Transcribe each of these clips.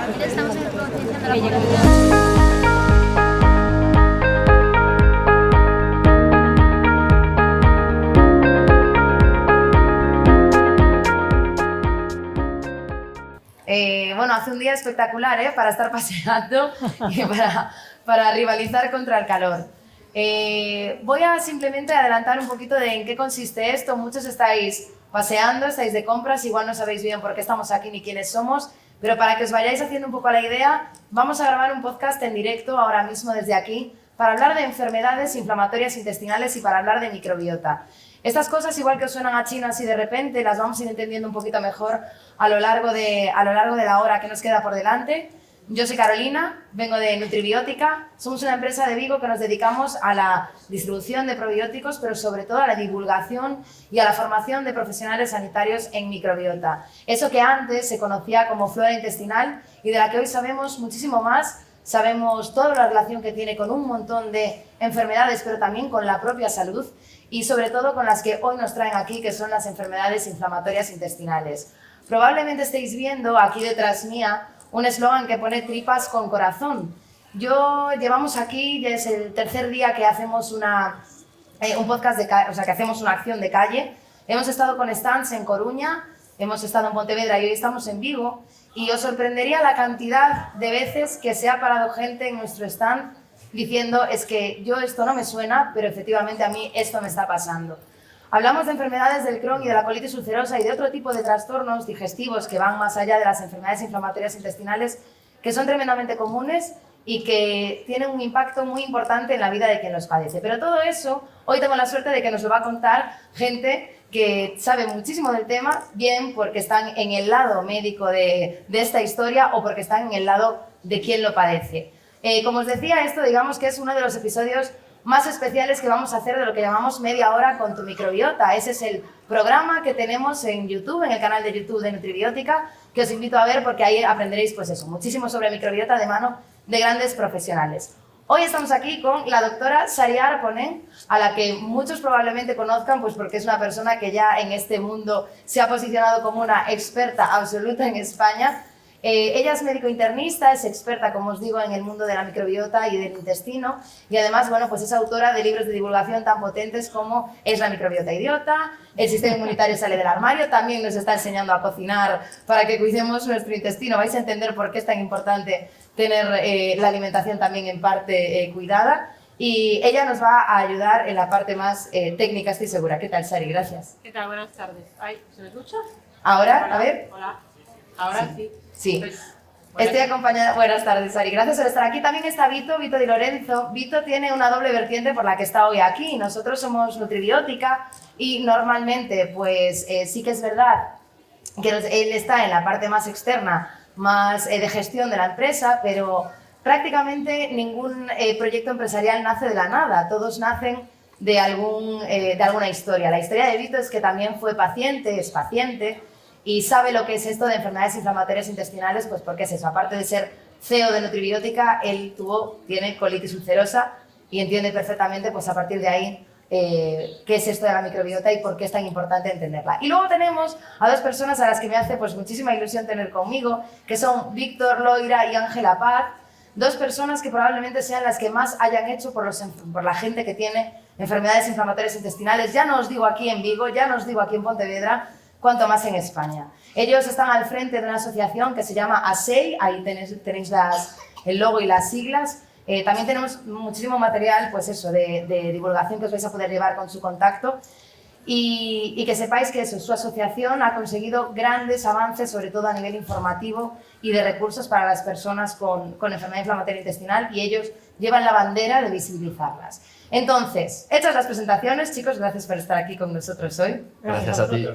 Estamos en concienciando la población. Bueno, hace un día espectacular para estar paseando y para rivalizar contra el calor. Voy a simplemente adelantar un poquito de en qué consiste esto. Muchos estáis paseando, estáis de compras, igual no sabéis bien por qué estamos aquí ni quiénes somos, pero para que os vayáis haciendo un poco la idea, vamos a grabar un podcast en directo ahora mismo desde aquí para hablar de enfermedades inflamatorias intestinales y para hablar de microbiota. Estas cosas, igual que os suenan a chino así de repente, las vamos a ir entendiendo un poquito mejor a lo largo de la hora que nos queda por delante. Yo soy Carolina, vengo de Nutribiótica. Somos una empresa de Vigo que nos dedicamos a la distribución de probióticos, pero sobre todo a la divulgación y a la formación de profesionales sanitarios en microbiota. Eso que antes se conocía como flora intestinal y de la que hoy sabemos muchísimo más. Sabemos toda la relación que tiene con un montón de enfermedades, pero también con la propia salud y sobre todo con las que hoy nos traen aquí, que son las enfermedades inflamatorias intestinales. Probablemente estéis viendo aquí detrás mía un eslogan que pone tripas con corazón. Llevamos aquí, ya es el tercer día que hacemos un podcast, que hacemos una acción de calle. Hemos estado con stands en Coruña, hemos estado en Pontevedra y hoy estamos en Vigo. Y os sorprendería la cantidad de veces que se ha parado gente en nuestro stand diciendo es que yo esto no me suena, pero efectivamente a mí esto me está pasando. Hablamos de enfermedades del Crohn y de la colitis ulcerosa y de otro tipo de trastornos digestivos que van más allá de las enfermedades inflamatorias intestinales, que son tremendamente comunes y que tienen un impacto muy importante en la vida de quien los padece. Pero todo eso, hoy tengo la suerte de que nos lo va a contar gente que sabe muchísimo del tema, bien porque están en el lado médico de esta historia o porque están en el lado de quien lo padece. Como os decía, esto digamos que es uno de los episodios más especiales que vamos a hacer de lo que llamamos Media Hora con tu microbiota. Ese es el programa que tenemos en YouTube, en el canal de YouTube de Nutribiótica, que os invito a ver porque ahí aprenderéis pues eso, muchísimo sobre microbiota de mano de grandes profesionales. Hoy estamos aquí con la doctora Saria Arponen, a la que muchos probablemente conozcan pues porque es una persona que ya en este mundo se ha posicionado como una experta absoluta en España. Ella es médico internista, es experta, como os digo, en el mundo de la microbiota y del intestino y además, bueno, pues es autora de libros de divulgación tan potentes como Es la microbiota idiota, El sistema inmunitario sale del armario, también nos está enseñando a cocinar para que cuidemos nuestro intestino. Vais a entender por qué es tan importante tener la alimentación también en parte cuidada y ella nos va a ayudar en la parte más técnica, estoy segura. ¿Qué tal, Sari? Gracias. ¿Qué tal? Buenas tardes. Ay, ¿se me escucha? Ahora, Hola, a ver. Hola. Ahora sí. Sí. Pues, Estoy acompañada. Buenas tardes, Sari. Gracias por estar aquí. También está Vito Di Lorenzo. Vito tiene una doble vertiente por la que está hoy aquí. Nosotros somos Nutribiótica y normalmente, pues sí que es verdad que él está en la parte más externa, más de gestión de la empresa, pero prácticamente ningún proyecto empresarial nace de la nada. Todos nacen de alguna historia. La historia de Vito es que también fue paciente, es paciente, y sabe lo que es esto de enfermedades inflamatorias intestinales, pues porque es eso, aparte de ser CEO de Nutribiótica, él tiene colitis ulcerosa y entiende perfectamente, pues a partir de ahí, qué es esto de la microbiota y por qué es tan importante entenderla. Y luego tenemos a dos personas a las que me hace pues muchísima ilusión tener conmigo, que son Víctor Loira y Ángela Paz, dos personas que probablemente sean las que más hayan hecho por la gente que tiene enfermedades inflamatorias intestinales. Ya no os digo aquí en Vigo, ya no os digo aquí en Pontevedra, cuanto más en España. Ellos están al frente de una asociación que se llama ASEI, ahí tenéis el logo y las siglas. También tenemos muchísimo material pues eso, de divulgación que os vais a poder llevar con su contacto y que sepáis que eso, su asociación ha conseguido grandes avances, sobre todo a nivel informativo y de recursos para las personas con enfermedad inflamatoria intestinal y ellos llevan la bandera de visibilizarlas. Entonces, hechas las presentaciones, chicos, gracias por estar aquí con nosotros hoy. Gracias a ti.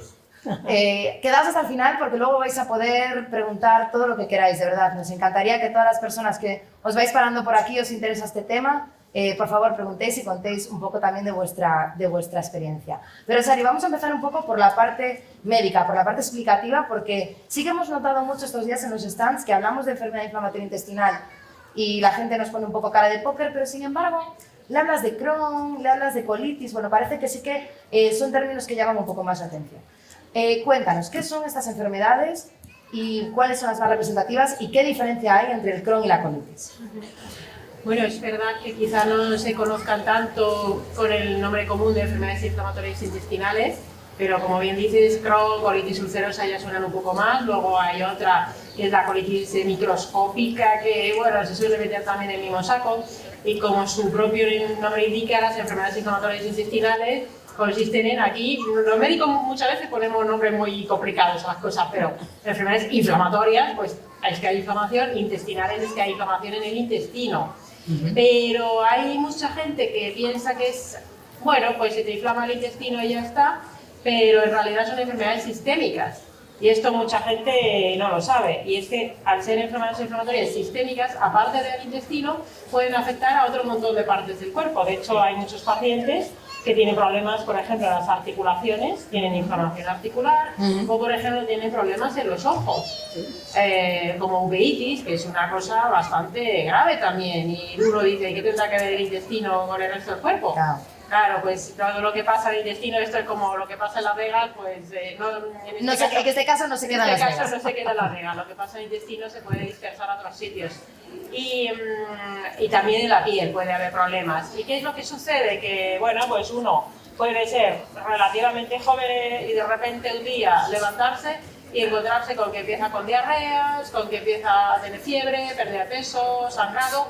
Quedaos hasta el final porque luego vais a poder preguntar todo lo que queráis, de verdad. Nos encantaría que todas las personas que os vais parando por aquí os interesa este tema, por favor preguntéis y contéis un poco también de vuestra experiencia. Pero Sari, vamos a empezar un poco por la parte médica, por la parte explicativa, porque sí que hemos notado mucho estos días en los stands que hablamos de enfermedad inflamatoria intestinal y la gente nos pone un poco cara de póker, pero sin embargo le hablas de Crohn, le hablas de colitis, bueno, parece que sí que son términos que llaman un poco más la atención. Cuéntanos, ¿qué son estas enfermedades y cuáles son las más representativas y qué diferencia hay entre el Crohn y la colitis. Bueno, es verdad que quizá no se conozcan tanto con el nombre común de enfermedades inflamatorias intestinales, pero como bien dices, Crohn, colitis ulcerosa ya suenan un poco más. Luego hay otra que es la colitis microscópica, que bueno, se suele meter también en el mismo saco, y como su propio nombre indica, las enfermedades inflamatorias intestinales consisten en, aquí los médicos muchas veces ponemos nombres muy complicados a las cosas, pero enfermedades inflamatorias, pues es que hay inflamación, intestinales es que hay inflamación en el intestino. Pero hay mucha gente que piensa que es, bueno, pues se te inflama el intestino y ya está, pero en realidad son enfermedades sistémicas. Y esto mucha gente no lo sabe. Y es que al ser enfermedades inflamatorias sistémicas, aparte del intestino, pueden afectar a otro montón de partes del cuerpo. De hecho, hay muchos pacientes que tienen problemas, por ejemplo, en las articulaciones, tienen inflamación articular, o por ejemplo tienen problemas en los ojos, como uveitis, que es una cosa bastante grave también. Y uno dice, ¿qué tendrá que ver el intestino con el resto del cuerpo? Claro, pues todo lo que pasa en el intestino, esto es como lo que pasa en Las Vegas, pues en este caso no se queda en Las Vegas. no se queda en Las Vegas, lo que pasa en el intestino se puede dispersar a otros sitios. Y también en la piel puede haber problemas. ¿Y qué es lo que sucede? Que, bueno, pues uno puede ser relativamente joven y de repente un día levantarse y encontrarse con que empieza con diarreas, con que empieza a tener fiebre, pérdida de peso, sangrado.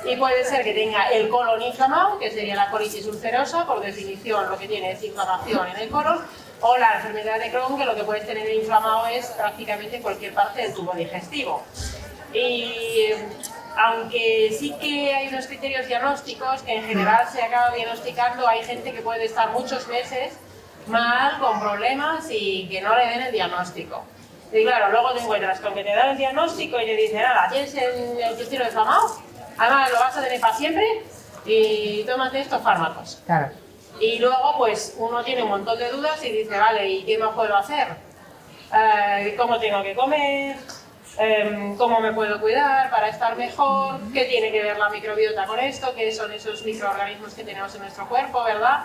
Y puede ser que tenga el colon inflamado, que sería la colitis ulcerosa, por definición lo que tiene es inflamación en el colon, o la enfermedad de Crohn, que lo que puedes tener inflamado es prácticamente cualquier parte del tubo digestivo. Y aunque sí que hay unos criterios diagnósticos que en general se acaba diagnosticando, hay gente que puede estar muchos meses mal, con problemas y que no le den el diagnóstico. Y claro, luego te encuentras con que te dan el diagnóstico y te dicen, nada, tienes el intestino inflamado, además lo vas a tener para siempre y tómate estos fármacos. Claro. Y luego pues uno tiene un montón de dudas y dice, vale, ¿y qué más puedo hacer? ¿Cómo tengo que comer? ¿Cómo me puedo cuidar para estar mejor? ¿Qué tiene que ver la microbiota con esto? ¿Qué son esos microorganismos que tenemos en nuestro cuerpo, verdad?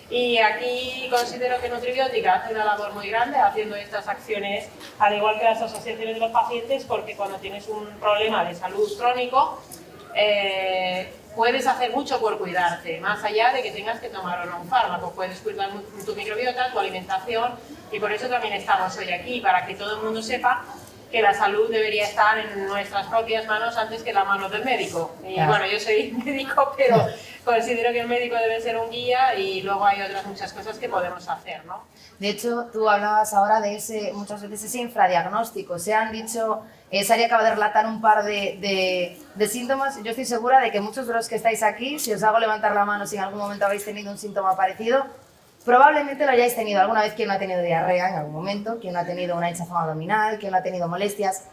Y aquí considero que Nutribiótica hace una labor muy grande haciendo estas acciones, al igual que las asociaciones de los pacientes, porque cuando tienes un problema de salud crónico, puedes hacer mucho por cuidarte, más allá de que tengas que tomar o no un fármaco. Puedes cuidar tu microbiota, tu alimentación, y por eso también estamos hoy aquí, para que todo el mundo sepa que la salud debería estar en nuestras propias manos antes que en las manos del médico. Y claro, bueno, yo soy médico, pero considero que el médico debe ser un guía y luego hay otras muchas cosas que podemos hacer, ¿no? De hecho, tú hablabas ahora de muchas veces ese infradiagnóstico. Se han dicho, Sari acaba de relatar un par de síntomas. Yo estoy segura de que muchos de los que estáis aquí, si os hago levantar la mano si en algún momento habéis tenido un síntoma parecido, probablemente lo hayáis tenido alguna vez. Quien no ha tenido diarrea en algún momento, quien no ha tenido una hinchazón abdominal, quien no ha tenido molestias,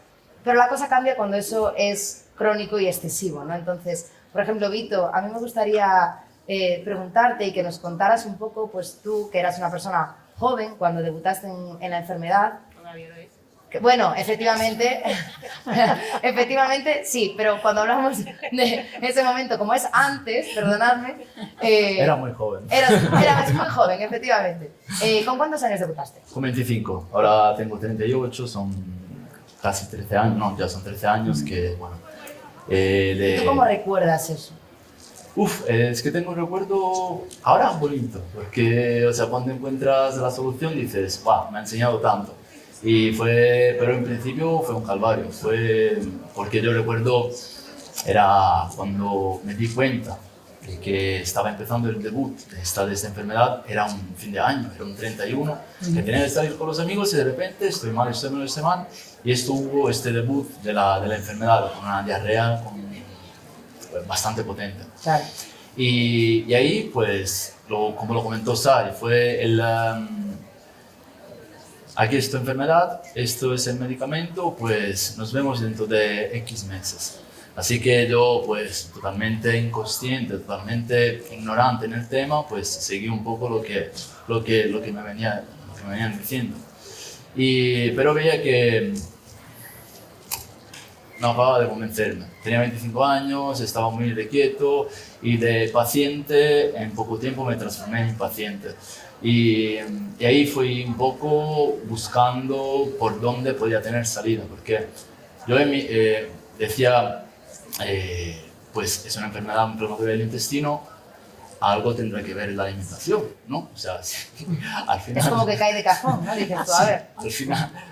pero la cosa cambia cuando eso es crónico y excesivo, ¿no? Entonces, por ejemplo, Vito, a mí me gustaría preguntarte y que nos contaras un poco, pues tú, que eras una persona joven cuando debutaste en la enfermedad. Todavía lo es. Bueno, efectivamente, efectivamente sí, pero cuando hablamos de ese momento, como es antes, perdonadme... era muy joven. Eras muy joven, efectivamente. ¿Con cuántos años debutaste? Con 25, ahora tengo 38, son casi 13 años, no, ya son 13 años que, bueno... ¿Tú cómo recuerdas eso? Es que tengo un recuerdo ahora bonito, porque, o sea, cuando encuentras la solución dices, wow, me ha enseñado tanto. Pero en principio fue un calvario, fue porque yo recuerdo, era cuando me di cuenta de que estaba empezando el debut de esta enfermedad, era un fin de año, era un 31, que tenía que salir con los amigos y de repente estoy mal, y esto hubo este debut de la enfermedad con una diarrea bastante potente. Claro. Y ahí, pues, como lo comentó Sari, fue aquí es tu enfermedad, esto es el medicamento, pues nos vemos dentro de X meses. Así que yo, pues totalmente inconsciente, totalmente ignorante en el tema, pues seguí un poco lo que me venían diciendo. Pero veía que no acababa de convencerme. Tenía 25 años, estaba muy irrequieto y de paciente en poco tiempo me transformé en impaciente. Y ahí fui un poco buscando por dónde podía tener salida, porque yo decía, pues es una enfermedad inflamatoria del intestino, algo tendrá que ver la alimentación, ¿no? O sea, al final... Es como que cae de cajón, ¿no? Dices tú, a ver.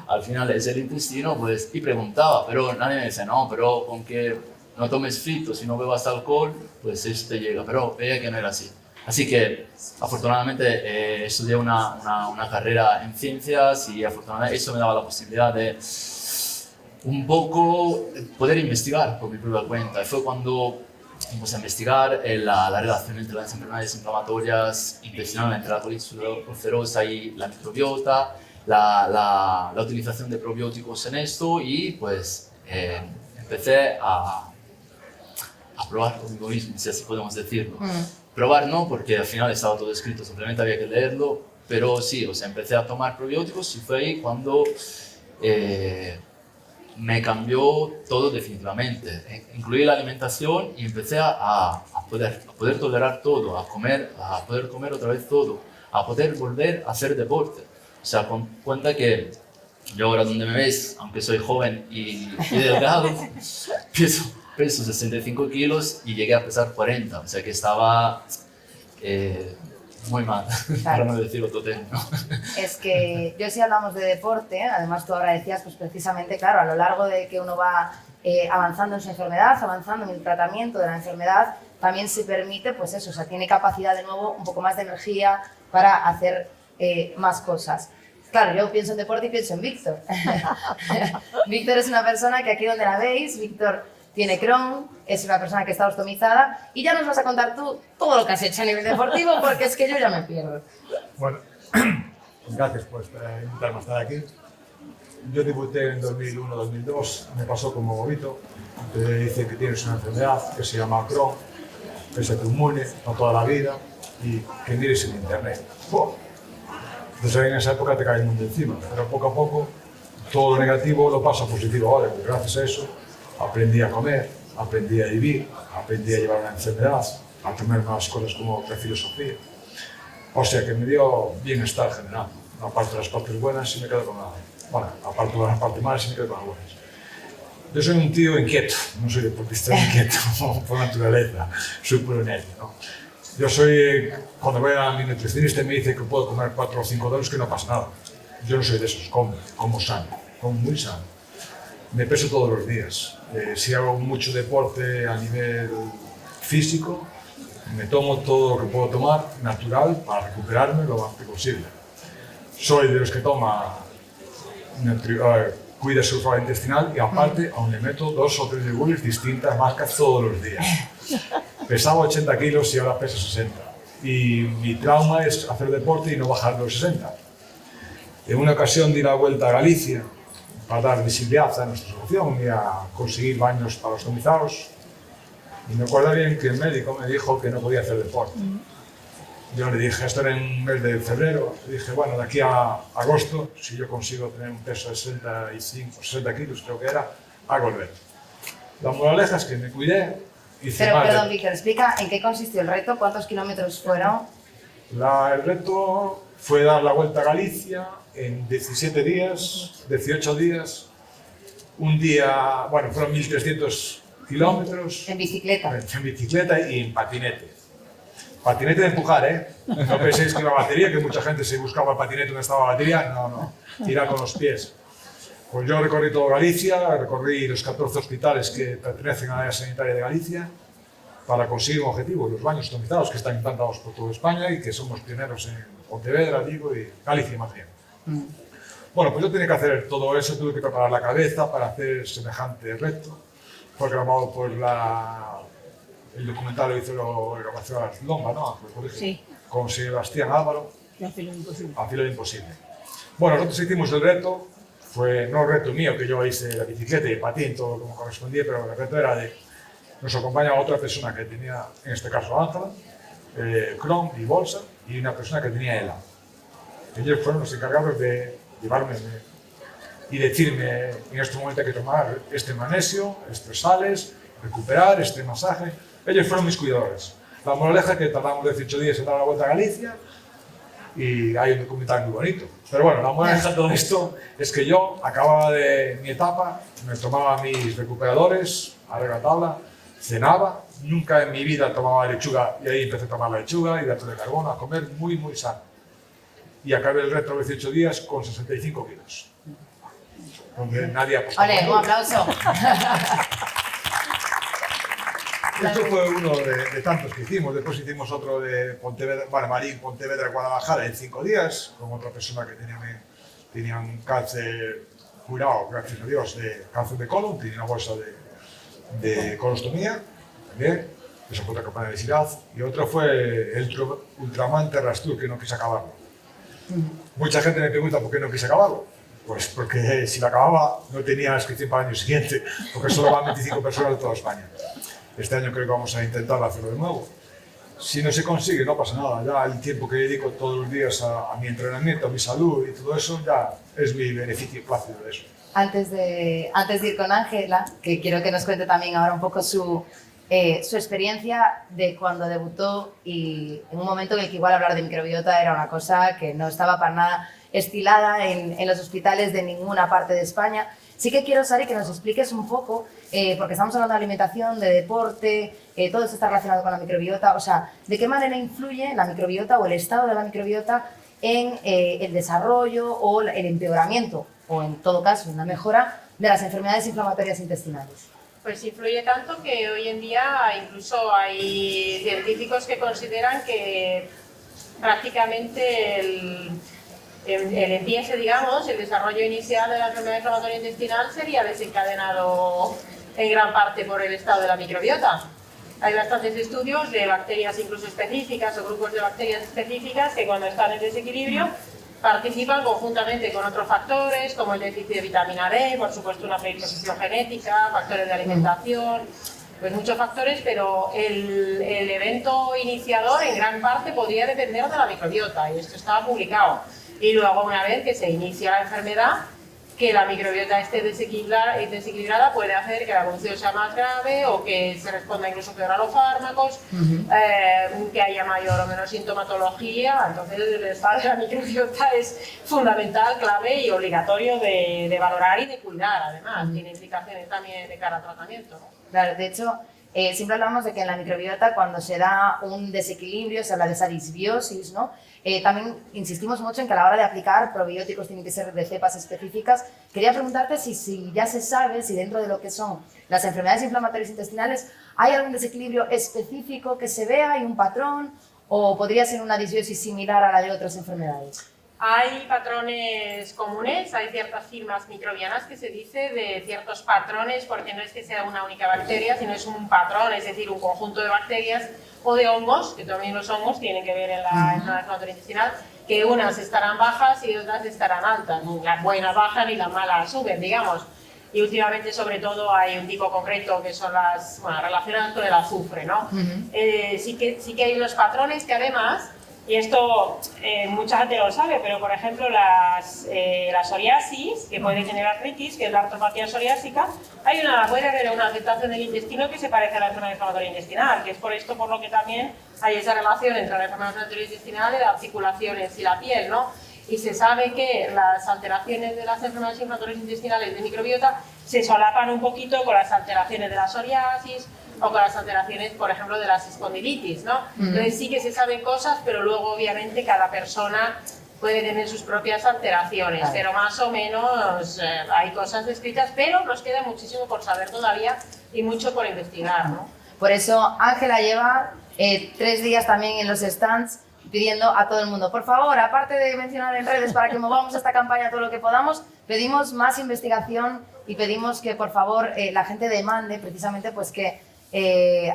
Al final es el intestino, pues, y preguntaba, pero nadie me decía, no, pero con que no tomes fritos y no bebas alcohol, pues eso te llega, pero veía que no era así. Así que, afortunadamente, estudié una carrera en ciencias y afortunadamente eso me daba la posibilidad de un poco poder investigar por mi propia cuenta. Y fue cuando empecé a investigar la relación entre las enfermedades inflamatorias intestinales, entre la colitis ulcerosa y la microbiota, la utilización de probióticos en esto y pues empecé a probar conmigo mismo, si así podemos decirlo. Probar no, porque al final estaba todo escrito, simplemente había que leerlo, pero sí, o sea, empecé a tomar probióticos y fue ahí cuando me cambió todo definitivamente. Incluí la alimentación y empecé a poder tolerar todo, a poder comer otra vez todo, a poder volver a hacer deporte. O sea, con cuenta que yo ahora donde me ves, aunque soy joven y delgado, peso 65 kilos y llegué a pesar 40, o sea que estaba muy mal, para no decir otro término. Es que yo si hablamos de deporte, además tú ahora decías, pues precisamente, claro, a lo largo de que uno va avanzando en su enfermedad, avanzando en el tratamiento de la enfermedad, también se permite, pues eso, o sea, tiene capacidad de nuevo, un poco más de energía para hacer más cosas. Claro, yo pienso en deporte y pienso en Víctor. Víctor es una persona que aquí donde la veis, Víctor tiene Crohn, es una persona que está ostomizada y ya nos vas a contar tú todo lo que has hecho a nivel deportivo porque es que yo ya me pierdo. Bueno, gracias por invitarme a estar aquí. Yo debuté en 2001-2002, me pasó como Vito. Te dicen que tienes una enfermedad que se llama Crohn, que es autoinmune, no toda la vida, y que mires en internet. Entonces en esa época te cae el mundo encima, pero poco a poco todo lo negativo lo pasa a positivo ahora, porque gracias a eso aprendí a comer, aprendí a vivir, aprendí a llevar una enfermedad, a tomar más cosas como otra filosofía. O sea que me dio bienestar general. Aparte de las partes buenas, sí me quedo con la... Bueno, aparte de las partes malas, sí me quedo con las buenas. Yo soy un tío inquieto, no soy deportista inquieto por naturaleza, soy puro nervio, ¿no? Yo soy, cuando voy a mi nutricionista y me dice que puedo comer 4 o 5 donuts, que no pasa nada. Yo no soy de esos, como sano, como muy sano. Me peso todos los días. Si hago mucho deporte a nivel físico, me tomo todo lo que puedo tomar natural para recuperarme lo antes posible. Soy de los que toma, cuida su flora intestinal y aparte aún le meto 2 o 3 yogures distintas marcas todos los días. Pesaba 80 kilos y ahora peso 60. Y mi trauma es hacer deporte y no bajar de los 60. En una ocasión di la vuelta a Galicia para dar visibilidad a nuestra asociación y a conseguir baños para los ostomizados. Y me acuerdo bien que el médico me dijo que no podía hacer deporte. Yo le dije, esto era en el mes de febrero, le dije, bueno, de aquí a agosto, si yo consigo tener un peso de 65, 60 kilos, creo que era, hago el reto. La moraleja es que me cuidé, hice Pero, más perdón, Víctor, explica en qué consistió el reto, cuántos kilómetros fueron. El reto fue dar la vuelta a Galicia en 17 días, 18 días, un día, bueno, fueron 1.300 kilómetros. En bicicleta. En bicicleta y en patinete. Patinete de empujar, ¿eh? No penséis que la batería, que mucha gente se buscaba el patinete donde estaba la batería. No, no. Tira con los pies. Pues yo recorrí todo Galicia, recorrí los 14 hospitales que pertenecen a la área sanitaria de Galicia para conseguir un objetivo, los baños automatizados que están implantados por toda España y que somos pioneros en Pontevedra, Vigo y Galicia y Madrid. Bueno, pues yo tenía que hacer todo eso, tuve que preparar la cabeza para hacer semejante reto. Fue grabado por el documental lo hizo la grabación Lomba, ¿no? Sí. Con Sebastián Álvaro. A filo imposible. A filo imposible. Bueno, nosotros hicimos el reto, fue no el reto mío, que yo hice la bicicleta y el patín, todo como correspondía, pero el reto era de, nos acompañaba otra persona que tenía, en este caso Ángela, Crohn y bolsa, y una persona que tenía ELA. Ellos fueron los encargados de llevarme y decirme, en este momento hay que tomar este magnesio, estos sales, recuperar, este masaje. Ellos fueron mis cuidadores. La moraleja es que tardamos 18 días en dar la vuelta a Galicia y hay un documental muy bonito. Pero bueno, la moraleja de todo esto es que yo acababa de mi etapa, me tomaba mis recuperadores a rajatabla, cenaba, nunca en mi vida tomaba lechuga y ahí empecé a tomar la lechuga, hidratos de carbono, a comer muy, muy sano. Y acabé el reto de 18 días con 65 kilos. Donde nadie apostaba. Ole, un aplauso. Esto fue uno de tantos que hicimos. Después hicimos otro de Pontevedra, bueno, Marín, Pontevedra, Guadalajara en 5 días, con otra persona que tenía un cáncer curado, gracias a Dios, de cáncer de colon, tenía una bolsa de colostomía, también, eso fue otra campaña de obesidad. Y otro fue el Ultraman Terras Tour, que no quise acabarlo. Mucha gente me pregunta por qué no quise acabarlo. Pues porque si lo acababa no tenía inscripción para el año siguiente, porque solo van 25 personas de toda España. Este año creo que vamos a intentar hacerlo de nuevo. Si no se consigue, no pasa nada. Ya el tiempo que dedico todos los días a mi entrenamiento, a mi salud y todo eso, ya es mi beneficio plácido de eso. Antes de ir con Ángela, que quiero que nos cuente también ahora un poco su experiencia de cuando debutó y en un momento en el que igual hablar de microbiota era una cosa que no estaba para nada estilada en los hospitales de ninguna parte de España. Sí que quiero, Sari, que nos expliques un poco, porque estamos hablando de alimentación, de deporte, todo esto está relacionado con la microbiota, o sea, de qué manera influye la microbiota o el estado de la microbiota en el desarrollo o el empeoramiento, o en todo caso, en la mejora de las enfermedades inflamatorias intestinales. Pues influye tanto que hoy en día incluso hay científicos que consideran que prácticamente el empiece, digamos, el desarrollo inicial de la enfermedad inflamatoria intestinal sería desencadenado en gran parte por el estado de la microbiota. Hay bastantes estudios de bacterias incluso específicas o grupos de bacterias específicas que cuando están en desequilibrio participan conjuntamente con otros factores como el déficit de vitamina D, por supuesto una predisposición genética, factores de alimentación, pues muchos factores, pero el evento iniciador en gran parte podría depender de la microbiota y esto estaba publicado. Y luego, una vez que se inicia la enfermedad, que la microbiota esté desequilibrada puede hacer que la evolución sea más grave o que se responda incluso peor a los fármacos, que haya mayor o menor sintomatología. Entonces, el estado de la microbiota es fundamental, clave y obligatorio de valorar y de cuidar. Además, tiene implicaciones también de cara al tratamiento, ¿no? Claro, de hecho, siempre hablamos de que en la microbiota cuando se da un desequilibrio, se habla de esa disbiosis, ¿no? También insistimos mucho en que a la hora de aplicar probióticos tienen que ser de cepas específicas. Quería preguntarte si ya se sabe, si dentro de lo que son las enfermedades inflamatorias intestinales hay algún desequilibrio específico que se vea, hay un patrón, o podría ser una disbiosis similar a la de otras enfermedades. Hay patrones comunes, hay ciertas firmas microbianas que se dice de ciertos patrones, porque no es que sea una única bacteria, sino es un patrón, es decir, un conjunto de bacterias o de hongos, que también los hongos tienen que ver en la enfermedad inflamatoria intestinal, que unas estarán bajas y otras estarán altas, las buenas bajan y las malas suben, digamos. Y últimamente, sobre todo, hay un tipo concreto que son las relacionadas con el azufre, ¿no? Sí que hay unos patrones que además, y esto mucha gente lo sabe, pero por ejemplo la psoriasis, que puede generar artritis, que es la artropatía psoriásica, puede haber una afectación del intestino que se parece a la enfermedad inflamatoria intestinal, que es por esto por lo que también hay esa relación entre la enfermedad inflamatoria intestinal y las articulaciones y la piel, ¿no? Y se sabe que las alteraciones de las enfermedades inflamatorias intestinales de microbiota se solapan un poquito con las alteraciones de la psoriasis o con las alteraciones, por ejemplo, de las espondilitis, ¿no? Entonces sí que se saben cosas, pero luego obviamente cada persona puede tener sus propias alteraciones, pero más o menos hay cosas descritas, pero nos queda muchísimo por saber todavía y mucho por investigar, ¿no? Por eso Ángela lleva 3 días también en los stands pidiendo a todo el mundo, por favor, aparte de mencionar en redes para que movamos esta campaña todo lo que podamos, pedimos más investigación y pedimos que por favor la gente demande precisamente pues que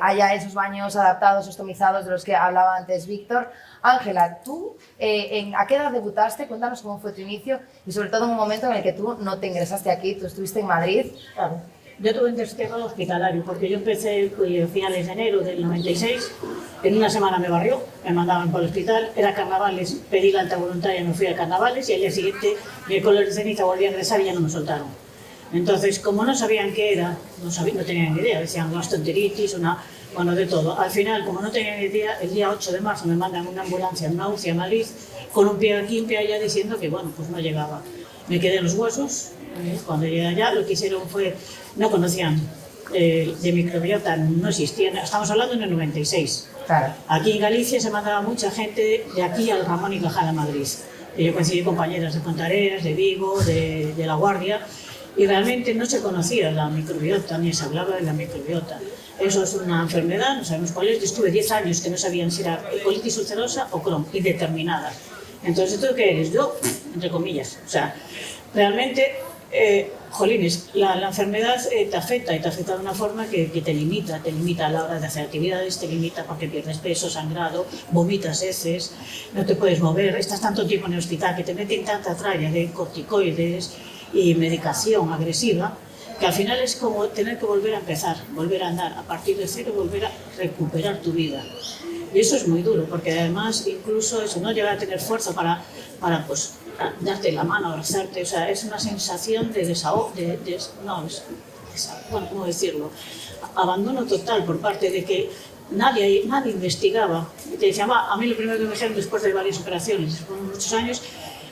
haya esos baños adaptados, ostomizados de los que hablaba antes Víctor. Ángela, ¿tú a qué edad debutaste? Cuéntanos cómo fue tu inicio y sobre todo en un momento en el que tú no te ingresaste aquí, tú estuviste en Madrid. Claro, yo tuve un sistema hospitalario porque yo empecé a finales de enero del 96 En una semana me barrió, me mandaban para el hospital, era carnavales, pedí la alta voluntaria, me fui a carnavales y al día siguiente, miércoles de ceniza, volví a ingresar y ya no me soltaron. Entonces, como no sabían qué era, no tenían ni idea, decían gastroenteritis, bueno, de todo. Al final, como no tenían ni idea, el día 8 de marzo me mandan una ambulancia en una UCI a Madrid, con un pie aquí, un pie allá, diciendo que, bueno, pues no llegaba. Me quedé en los huesos, cuando llegué allá, lo que hicieron fue, no conocían de microbiota, no existían, estamos hablando en el 96. Claro. Aquí en Galicia se mandaba mucha gente de aquí al Ramón y Cajal a Madrid. Yo coincidí compañeras de Pontareas, de Vigo, de La Guardia, y realmente no se conocía la microbiota, ni se hablaba de la microbiota. Eso es una enfermedad, no sabemos cuál es. Yo estuve 10 años que no sabían si era colitis ulcerosa o Crohn, indeterminada. Entonces, ¿tú qué eres? Yo, entre comillas. O sea, realmente, jolines, la enfermedad te afecta y te afecta de una forma que te limita a la hora de hacer actividades, te limita porque pierdes peso, sangrado, vomitas heces, no te puedes mover, estás tanto tiempo en el hospital que te meten tanta tralla de corticoides y medicación agresiva, que al final es como tener que volver a empezar, volver a andar a partir de cero, volver a recuperar tu vida. Y eso es muy duro, porque además incluso eso, no llegar a tener fuerza para pues, darte la mano, abrazarte, o sea, es una sensación de desahogo, bueno, ¿cómo decirlo? Abandono total por parte de que nadie investigaba. Y te decía, a mí lo primero que me dijeron después de varias operaciones, después de muchos años,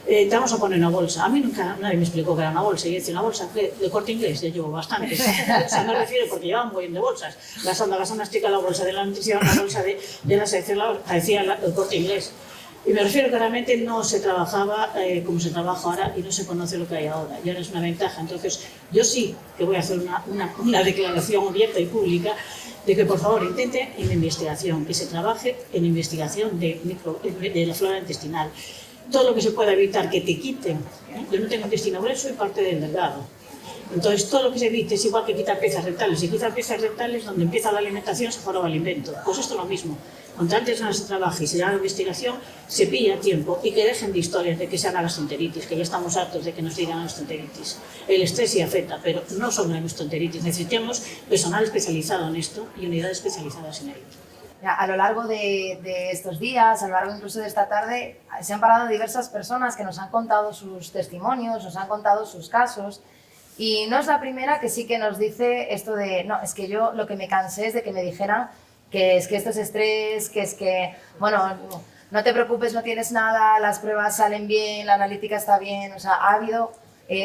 te vamos a poner una bolsa. A mí nunca nadie me explicó que era una bolsa. Y yo decía, una bolsa de Corte Inglés, ya llevo bastantes. O sea, me refiero porque llevaban muy bien de bolsas. La sonda gástrica, la bolsa de la nutrición, la bolsa de la sección, parecía el Corte Inglés. Y me refiero que realmente no se trabajaba como se trabaja ahora y no se conoce lo que hay ahora. Y ahora es una ventaja. Entonces, yo sí que voy a hacer una declaración abierta y pública de que, por favor, intenten en investigación, que se trabaje en investigación de la flora intestinal. Todo lo que se pueda evitar que te quiten. Yo no tengo intestino grueso y parte del delgado. Entonces, todo lo que se evite es igual que quitar piezas rectales. Si quitas piezas rectales, donde empieza la alimentación, se joroba el alimento. Pues esto es lo mismo. Cuanto antes no se trabaje y se haga investigación, se pilla tiempo y que dejen de historias de que se haga gastroenteritis, que ya estamos hartos de que nos digan gastroenteritis. El estrés sí afecta, pero no solo la gastroenteritis. Necesitamos personal especializado en esto y unidades especializadas en ello. A lo largo de estos días, a lo largo incluso de esta tarde, se han parado diversas personas que nos han contado sus testimonios, nos han contado sus casos, y no es la primera que sí que nos dice esto de, no, es que yo lo que me cansé es de que me dijeran que es que esto es estrés, que es que, bueno, no te preocupes, no tienes nada, las pruebas salen bien, la analítica está bien, o sea, ha habido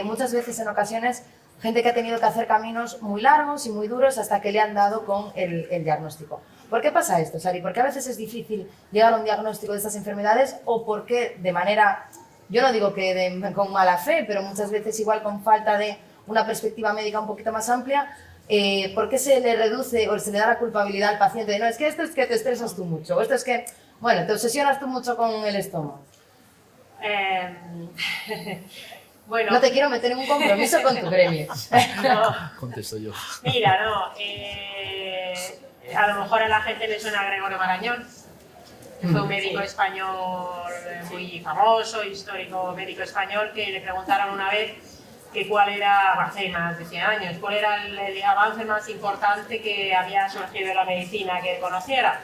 muchas veces en ocasiones gente que ha tenido que hacer caminos muy largos y muy duros hasta que le han dado con el diagnóstico. ¿Por qué pasa esto, Sari? ¿Por qué a veces es difícil llegar a un diagnóstico de estas enfermedades o por qué de manera, yo no digo que con mala fe, pero muchas veces igual con falta de una perspectiva médica un poquito más amplia, por qué se le reduce o se le da la culpabilidad al paciente de no, es que esto es que te estresas tú mucho, o esto es que, bueno, te obsesionas tú mucho con el estómago? Bueno. No te quiero meter en un compromiso con tu gremio. No. Contesto yo. Mira, no, a lo mejor a la gente le suena a Gregorio Marañón, que fue un médico español muy famoso, histórico médico español, que le preguntaron una vez que cuál era, hace más de 100 años, cuál era el avance más importante que había surgido en la medicina que él conociera.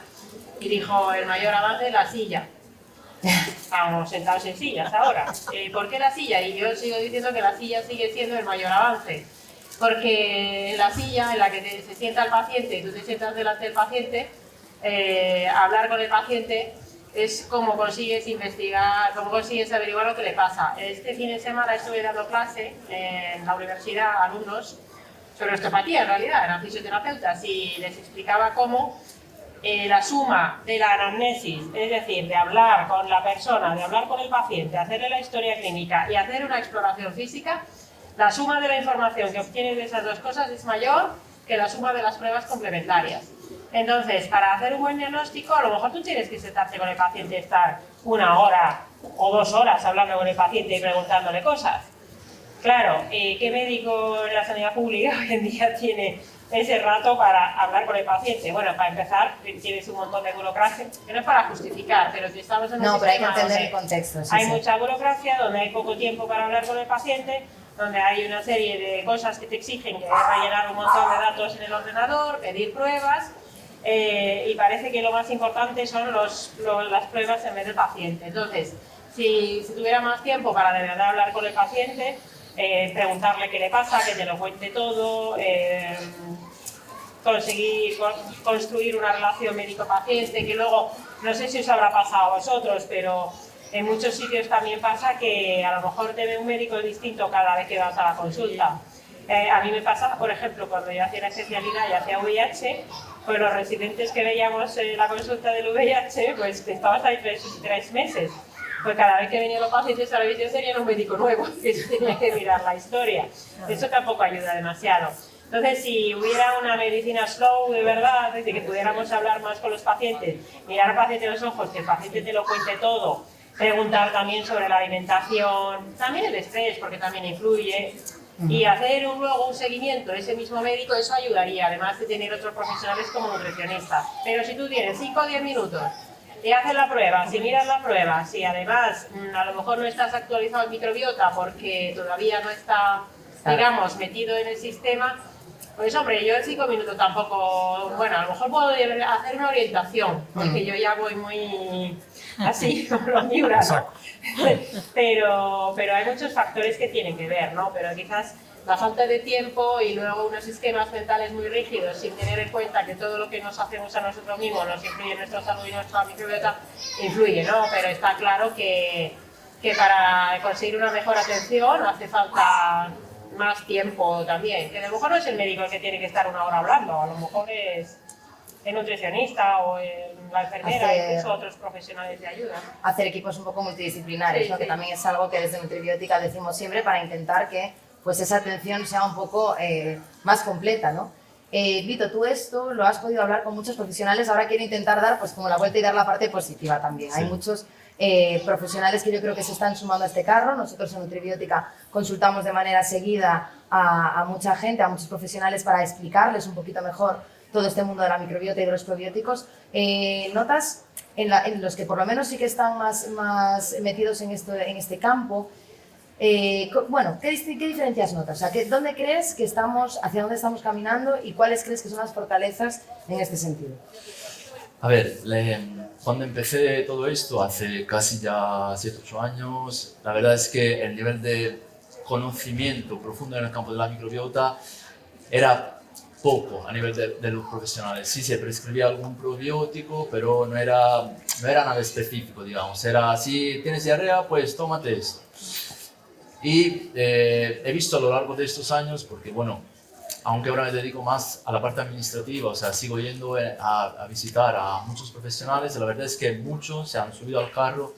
Y dijo, el mayor avance es la silla. Estamos sentados en sillas ahora. ¿Por qué la silla? Y yo sigo diciendo que la silla sigue siendo el mayor avance. Porque la silla en la que se sienta el paciente y tú te sientas delante del paciente, hablar con el paciente es como consigues investigar, cómo consigues averiguar lo que le pasa. Este fin de semana estuve dando clase en la universidad a alumnos sobre osteopatía, en realidad, eran fisioterapeutas, y les explicaba cómo la suma de la anamnesis, es decir, de hablar con la persona, de hablar con el paciente, hacerle la historia clínica y hacer una exploración física, la suma de la información que obtienes de esas dos cosas es mayor que la suma de las pruebas complementarias. Entonces, para hacer un buen diagnóstico, a lo mejor tú tienes que sentarte con el paciente y estar 1 hora o 2 horas hablando con el paciente y preguntándole cosas. Claro, ¿qué médico en la sanidad pública hoy en día tiene ese rato para hablar con el paciente? Bueno, para empezar, tienes un montón de burocracia, que no es para justificar, pero si estamos en un no, pero hay que sistema entender donde el contexto. Sí, hay sí. mucha burocracia, donde hay poco tiempo para hablar con el paciente, donde hay una serie de cosas que te exigen que rellenar un montón de datos en el ordenador, pedir pruebas, y parece que lo más importante son las pruebas en vez del paciente. Entonces, si tuviera más tiempo para de verdad hablar con el paciente, preguntarle qué le pasa, que te lo cuente todo, conseguir construir una relación médico-paciente, que luego, no sé si os habrá pasado a vosotros, pero en muchos sitios también pasa que a lo mejor te ve un médico distinto cada vez que vas a la consulta. A mí me pasa, por ejemplo, cuando yo hacía la especialidad y hacía VIH, pues los residentes que veíamos en la consulta del VIH, pues estabas ahí 3 meses. Pues cada vez que venían los pacientes a la visión serían un médico nuevo, que tenía que mirar la historia. Eso tampoco ayuda demasiado. Entonces, si hubiera una medicina slow de verdad, de que pudiéramos hablar más con los pacientes, mirar al paciente en los ojos, que el paciente te lo cuente todo, preguntar también sobre la alimentación, también el estrés, porque también influye, y hacer luego un seguimiento de ese mismo médico, eso ayudaría, además de tener otros profesionales como nutricionistas. Pero si tú tienes 5 o 10 minutos y haces la prueba, si miras la prueba, si además a lo mejor no estás actualizado en microbiota porque todavía no está, digamos, metido en el sistema, pues hombre, yo en 5 minutos tampoco, bueno, a lo mejor puedo hacer una orientación, porque yo ya voy muy así, como los Miura, ¿no? Pero hay muchos factores que tienen que ver, ¿no? Pero quizás la falta de tiempo y luego unos esquemas mentales muy rígidos sin tener en cuenta que todo lo que nos hacemos a nosotros mismos nos influye en nuestra salud y nuestra microbiota, influye, ¿no? Pero está claro que para conseguir una mejor atención hace falta más tiempo también, que a lo mejor no es el médico el que tiene que estar 1 hora hablando, a lo mejor es el nutricionista o la enfermera, incluso otros profesionales de ayuda. Hacer equipos un poco multidisciplinares, ¿no? Que también es algo que desde Nutribiótica decimos siempre para intentar que pues, esa atención sea un poco más completa, ¿no? Vito, tú esto lo has podido hablar con muchos profesionales, ahora quiero intentar dar pues, como la vuelta y dar la parte positiva también. Sí. Hay muchos profesionales que yo creo que se están sumando a este carro. Nosotros en Nutribiótica consultamos de manera seguida a mucha gente, a muchos profesionales para explicarles un poquito mejor todo este mundo de la microbiota y de los probióticos. ¿Notas en los que por lo menos sí que están más metidos en este campo? Bueno, ¿qué diferencias notas? O sea, ¿dónde crees que estamos, hacia dónde estamos caminando y cuáles crees que son las fortalezas en este sentido? A ver, cuando empecé todo esto, hace casi ya 7-8 años, la verdad es que el nivel de conocimiento profundo en el campo de la microbiota era poco a nivel de los profesionales. Sí se prescribía algún probiótico, pero no era nada específico, digamos. Era, si tienes diarrea, pues tómate esto. Y he visto a lo largo de estos años, porque bueno, aunque ahora me dedico más a la parte administrativa, o sea, sigo yendo a visitar a muchos profesionales, la verdad es que muchos se han subido al carro.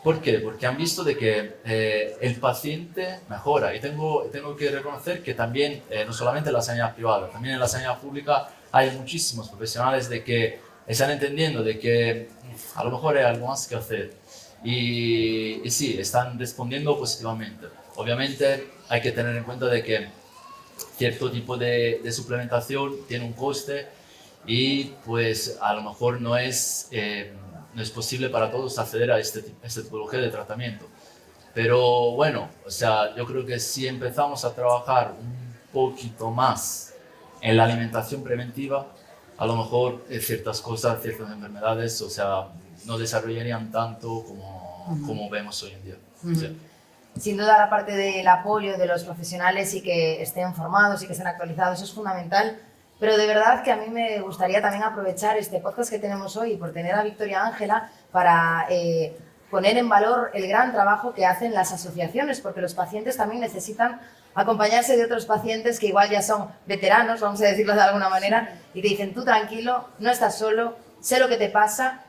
¿Por qué? Porque han visto de que el paciente mejora, y tengo que reconocer que también, no solamente en la sanidad privada, también en la sanidad pública hay muchísimos profesionales de que están entendiendo de que a lo mejor hay algo más que hacer. Y sí, están respondiendo positivamente. Obviamente hay que tener en cuenta de que cierto tipo de suplementación tiene un coste y pues a lo mejor no es posible para todos acceder a esta tipología de tratamiento. Pero bueno, o sea, yo creo que si empezamos a trabajar un poquito más en la alimentación preventiva, a lo mejor ciertas cosas, ciertas enfermedades, o sea, no desarrollarían tanto como vemos hoy en día. Sí. Sin duda la parte del apoyo de los profesionales y que estén formados y que estén actualizados es fundamental, pero de verdad que a mí me gustaría también aprovechar este podcast que tenemos hoy por tener a Victoria Ángela para poner en valor el gran trabajo que hacen las asociaciones, porque los pacientes también necesitan acompañarse de otros pacientes que igual ya son veteranos, vamos a decirlo de alguna manera, y te dicen, tú tranquilo, no estás solo, sé lo que te pasa.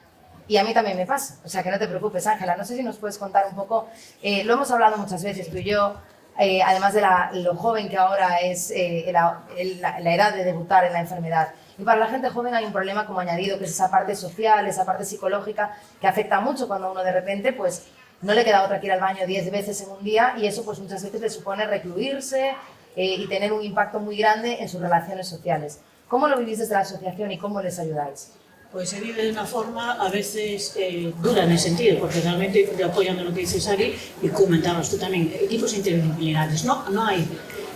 Y a mí también me pasa, o sea que no te preocupes, Ángela. No sé si nos puedes contar un poco, lo hemos hablado muchas veces tú y yo, además de lo joven que ahora es la edad de debutar en la enfermedad. Y para la gente joven hay un problema como añadido, que es esa parte social, esa parte psicológica, que afecta mucho cuando uno de repente pues, no le queda otra que ir al baño 10 veces en un día, y eso pues, muchas veces le supone recluirse y tener un impacto muy grande en sus relaciones sociales. ¿Cómo lo vivís desde la asociación y cómo les ayudáis? Pues se vive de una forma a veces dura en el sentido, porque realmente apoyando lo que dices Ari y comentabas tú también, equipos interdisciplinares, no hay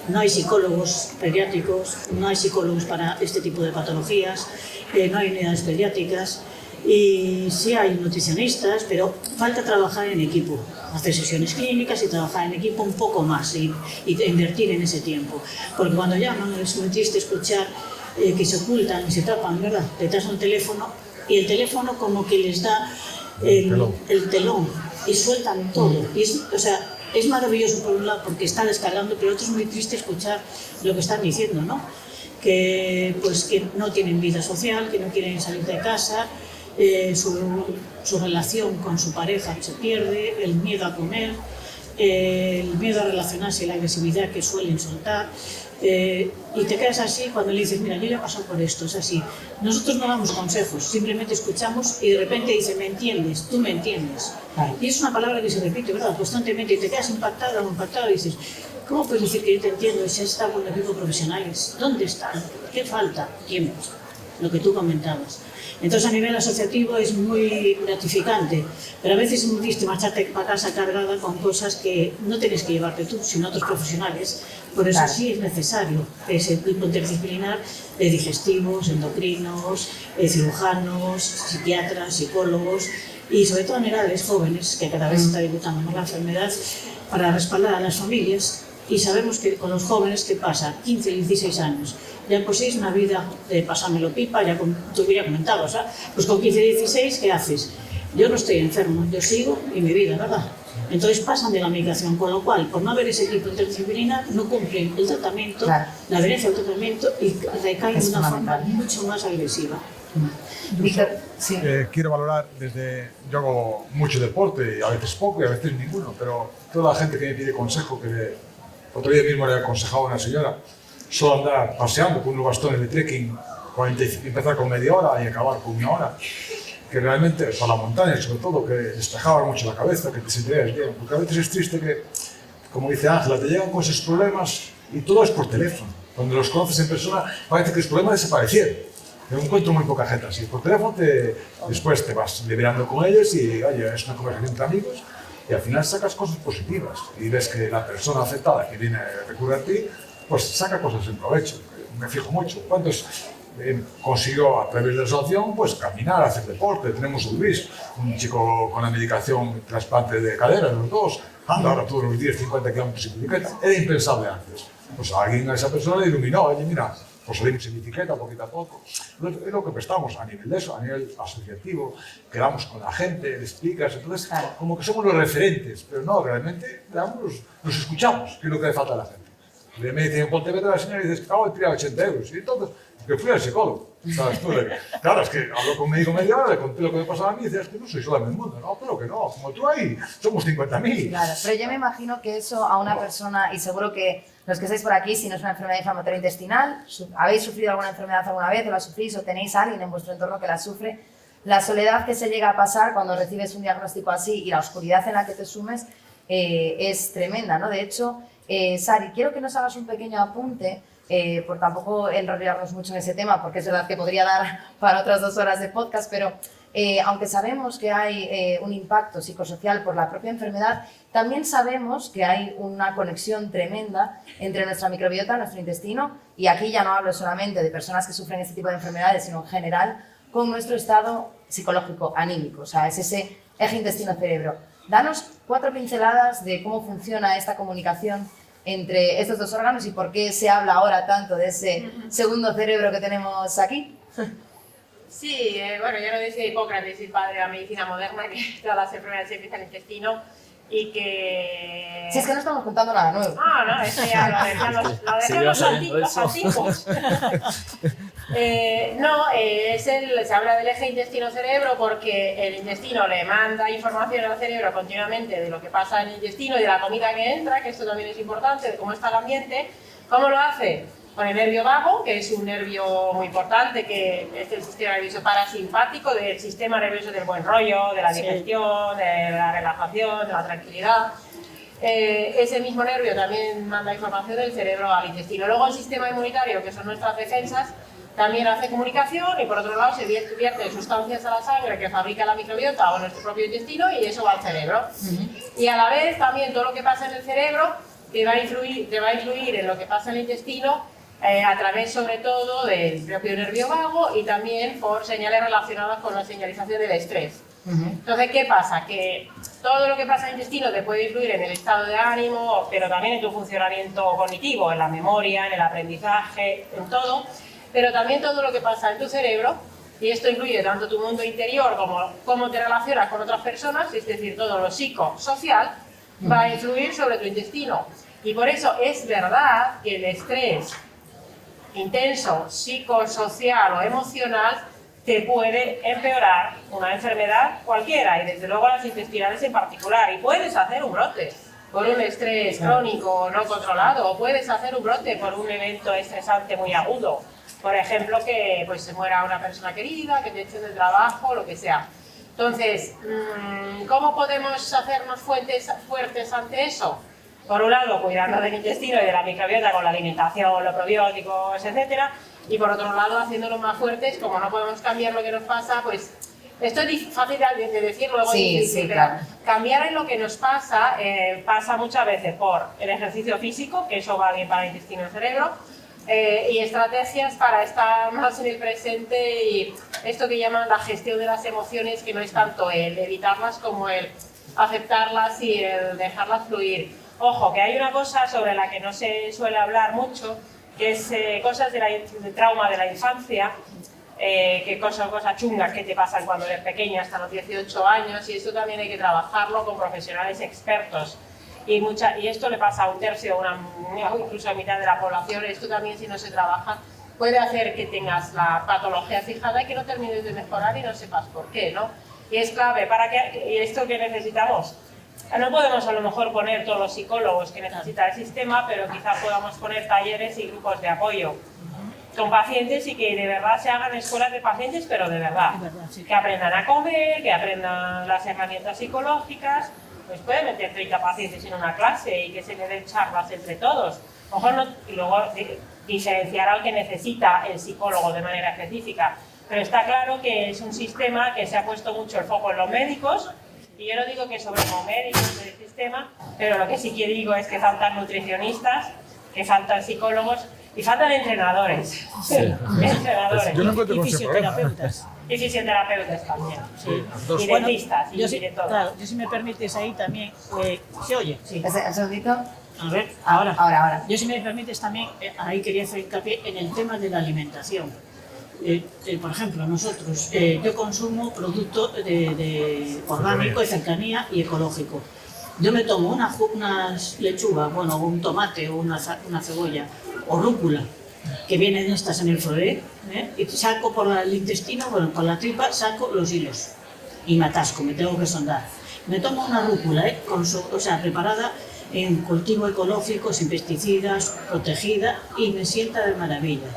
no hay psicólogos pediátricos, no hay psicólogos para este tipo de patologías, no hay unidades pediátricas y sí hay nutricionistas, pero falta trabajar en equipo, hacer sesiones clínicas y trabajar en equipo un poco más y invertir en ese tiempo. Porque cuando llaman es muy triste escuchar que se ocultan y se tapan, ¿verdad? Detrás de un teléfono y el teléfono como que les da el telón y sueltan todo. Y es maravilloso por un lado porque está descargando, pero otro es muy triste escuchar lo que están diciendo, ¿no? Que no tienen vida social, que no quieren salir de casa, su relación con su pareja se pierde, el miedo a comer, el miedo a relacionarse y la agresividad que suelen soltar. Y te quedas así cuando le dices, mira, yo ya he pasado por esto, es así. Nosotros no damos consejos, simplemente escuchamos y de repente dice, ¿me entiendes? ¿Tú me entiendes? Y es una palabra que se repite, ¿verdad? Constantemente y te quedas impactado y dices, ¿cómo puedes decir que yo te entiendo si has estado con un equipo de profesionales? ¿Dónde están? ¿Qué falta? Tiempo, lo que tú comentabas. Entonces a nivel asociativo es muy gratificante, pero a veces es muy triste marcharte para casa cargada con cosas que no tienes que llevarte tú, sino otros profesionales. Por eso sí es necesario ese equipo interdisciplinar de digestivos, endocrinos, cirujanos, psiquiatras, psicólogos y sobre todo en edades jóvenes, que cada vez está debutando más la enfermedad, para respaldar a las familias. Y sabemos que con los jóvenes, ¿qué pasa? 15, 16 años. Ya poseéis una vida de pásamelo pipa, ya tú ya comentabas, ¿verdad? Pues con 15, 16, ¿qué haces? Yo no estoy enfermo, yo sigo y mi vida, ¿verdad? Entonces pasan de la medicación, con lo cual, por no haber ese equipo interdisciplinar, no cumplen el tratamiento, la adherencia al tratamiento y recaen de una forma mucho más agresiva. Víctor, sí. Quiero valorar yo hago mucho deporte, y a veces poco y a veces ninguno, pero toda la gente que me pide consejo, otro día mismo le he aconsejado a una señora, solo andar paseando con unos bastones de trekking, empezar con media hora y acabar con una hora, que realmente por la montaña sobre todo, que despejaba mucho la cabeza, que te sentirías bien, porque a veces es triste que, como dice Ángela, te llegan con esos problemas y todo es por teléfono. Cuando los conoces en persona parece que los problemas desaparecieron. Yo encuentro muy poca gente así. Por teléfono después te vas liberando con ellos y oye, es una conversación entre amigos y al final sacas cosas positivas y ves que la persona afectada que viene a recurrir a ti, pues saca cosas en provecho. Me fijo mucho. ¿Cuántos consiguió a través de la asociación pues caminar, hacer deporte? Tenemos un Luis, un chico con la medicación trasplante de cadera, los dos, anda ahora todos los días 50 kilómetros en bicicleta. Era impensable antes. Pues a esa persona le iluminó, oye mira, pues salimos en bicicleta poquito a poco. Es lo que prestamos a nivel de eso, a nivel asociativo, quedamos con la gente, le explicas, entonces como que somos los referentes, pero no, realmente nos escuchamos, que es lo que le falta a la gente. Me dicen en Pontevedra la señora y dices, acabo de tirar 80 euros, y entonces, que fui al psicólogo. ¿Sabes? Claro, es que hablo con médico media hora, le conté lo que me pasaba a mí y decía, es que no soy sola en el mundo, no, pero que no, como tú ahí, somos 50.000. Claro, pero yo me imagino que eso a una persona, y seguro que los que estáis por aquí, si no es una enfermedad inflamatoria intestinal, habéis sufrido alguna enfermedad alguna vez o la sufrís o tenéis a alguien en vuestro entorno que la sufre, la soledad que se llega a pasar cuando recibes un diagnóstico así y la oscuridad en la que te sumes es tremenda, ¿no? De hecho, Sari, quiero que nos hagas un pequeño apunte, por tampoco enrollarnos mucho en ese tema, porque es verdad que podría dar para otras 2 horas de podcast, pero aunque sabemos que hay un impacto psicosocial por la propia enfermedad, también sabemos que hay una conexión tremenda entre nuestra microbiota, nuestro intestino, y aquí ya no hablo solamente de personas que sufren este tipo de enfermedades, sino en general, con nuestro estado psicológico, anímico, o sea, es ese eje intestino-cerebro. Danos 4 pinceladas de cómo funciona esta comunicación entre estos 2 órganos y por qué se habla ahora tanto de ese segundo cerebro que tenemos aquí. Sí, bueno, ya lo decía Hipócrates, el padre de la medicina moderna, que todas las enfermedades empiezan en el intestino y que... Si es que no estamos contando nada nuevo. No, eso ya lo decían los antiguos. Se habla del eje intestino-cerebro porque el intestino le manda información al cerebro continuamente de lo que pasa en el intestino y de la comida que entra, que esto también es importante, de cómo está el ambiente. ¿Cómo lo hace? Con el nervio vago, que es un nervio muy importante, que es el sistema nervioso parasimpático del sistema nervioso del buen rollo, de la digestión, de la relajación, de la tranquilidad. Ese mismo nervio también manda información del cerebro al intestino. Luego el sistema inmunitario, que son nuestras defensas, también hace comunicación y por otro lado se vierte sustancias a la sangre que fabrica la microbiota o nuestro propio intestino y eso va al cerebro. Y a la vez también todo lo que pasa en el cerebro te va a influir en lo que pasa en el intestino a través sobre todo del propio nervio vago y también por señales relacionadas con la señalización del estrés. Entonces, ¿qué pasa? Que todo lo que pasa en el intestino te puede influir en el estado de ánimo, pero también en tu funcionamiento cognitivo, en la memoria, en el aprendizaje, en todo, pero también todo lo que pasa en tu cerebro, y esto incluye tanto tu mundo interior como cómo te relacionas con otras personas, es decir, todo lo psicosocial, va a influir sobre tu intestino. Y por eso es verdad que el estrés intenso, psicosocial o emocional te puede empeorar una enfermedad cualquiera y desde luego las intestinales en particular, y puedes hacer un brote por un estrés crónico no controlado, o puedes hacer un brote por un evento estresante muy agudo, por ejemplo que pues, se muera una persona querida, que te echen del trabajo, lo que sea. Entonces, ¿cómo podemos hacernos fuertes ante eso? Por un lado, cuidando del intestino y de la microbiota con la alimentación, los probióticos, etcétera, y por otro lado, haciéndolos más fuertes, como no podemos cambiar lo que nos pasa, pues esto es fácil de decir, luego Sí, difícil, sí, pero claro. cambiar en lo que nos pasa pasa muchas veces por el ejercicio físico, que eso va bien para el intestino y el cerebro, y estrategias para estar más en el presente y esto que llaman la gestión de las emociones, que no es tanto el evitarlas como el aceptarlas y el dejarlas fluir. Ojo, que hay una cosa sobre la que no se suele hablar mucho, que es cosas del trauma de la infancia, que cosas chungas que te pasan cuando eres pequeña hasta los 18 años, y esto también hay que trabajarlo con profesionales expertos. Y esto le pasa a un tercio, incluso a mitad de la población. Esto también, si no se trabaja, puede hacer que tengas la patología fijada y que no termines de mejorar y no sepas por qué, ¿no? Y es clave y esto que necesitamos. No podemos a lo mejor poner todos los psicólogos que necesita el sistema, pero quizá podamos poner talleres y grupos de apoyo con pacientes y que de verdad se hagan escuelas de pacientes, pero de verdad, Sí. que aprendan a comer, que aprendan las herramientas psicológicas. Pues puede meter 30 pacientes en una clase y que se le den charlas entre todos. Ojo, y luego diferenciar al que necesita el psicólogo de manera específica. Pero está claro que es un sistema que se ha puesto mucho el foco en los médicos, y yo no digo que sobre los médicos del sistema, pero lo que sí que digo es que faltan nutricionistas, que faltan psicólogos y faltan entrenadores. Sí. Entrenadores. Yo no encuentro Y con ese problema. fisioterapeutas. Y fisioterapeutas también. Sí. Y Bueno, dentistas, y yo sí, de todo. claro, yo si me permites ahí también, ¿se oye? Sí. ¿Un segundito? A ver, ahora. Ahora. Yo si me permites también, ahí quería hacer hincapié en el tema de la alimentación. Por ejemplo, nosotros, yo consumo producto de orgánico, de cercanía y ecológico. Yo me tomo unas lechugas, bueno, un tomate o una cebolla o rúcula, que vienen estas en el floré, y saco por el intestino, bueno, por la tripa, saco los hilos y me atasco, me tengo que sondar. Me tomo una rúcula, preparada en cultivo ecológico, sin pesticidas, protegida, y me sienta de maravilla.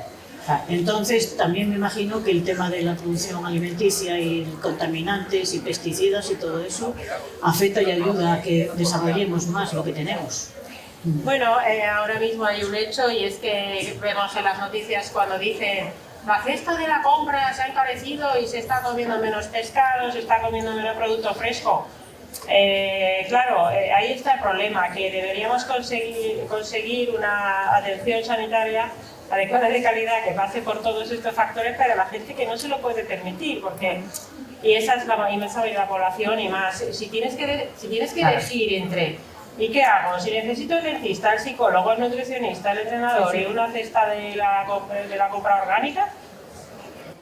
Entonces, también me imagino que el tema de la producción alimenticia y contaminantes y pesticidas y todo eso afecta y ayuda a que desarrollemos más lo que tenemos. Bueno, ahora mismo hay un hecho, y es que vemos en las noticias cuando dicen la cesta de la compra se ha encarecido y se está comiendo menos pescado, se está comiendo menos producto fresco. Claro, ahí está el problema, que deberíamos conseguir una atención sanitaria adecuada y de calidad que pase por todos estos factores para la gente que no se lo puede permitir, porque y esa es la inmensa mayoría de la población. Y más, si tienes que elegir entre ¿y qué hago? Si necesito el dentista, el psicólogo, el nutricionista, el entrenador y una cesta de la compra orgánica,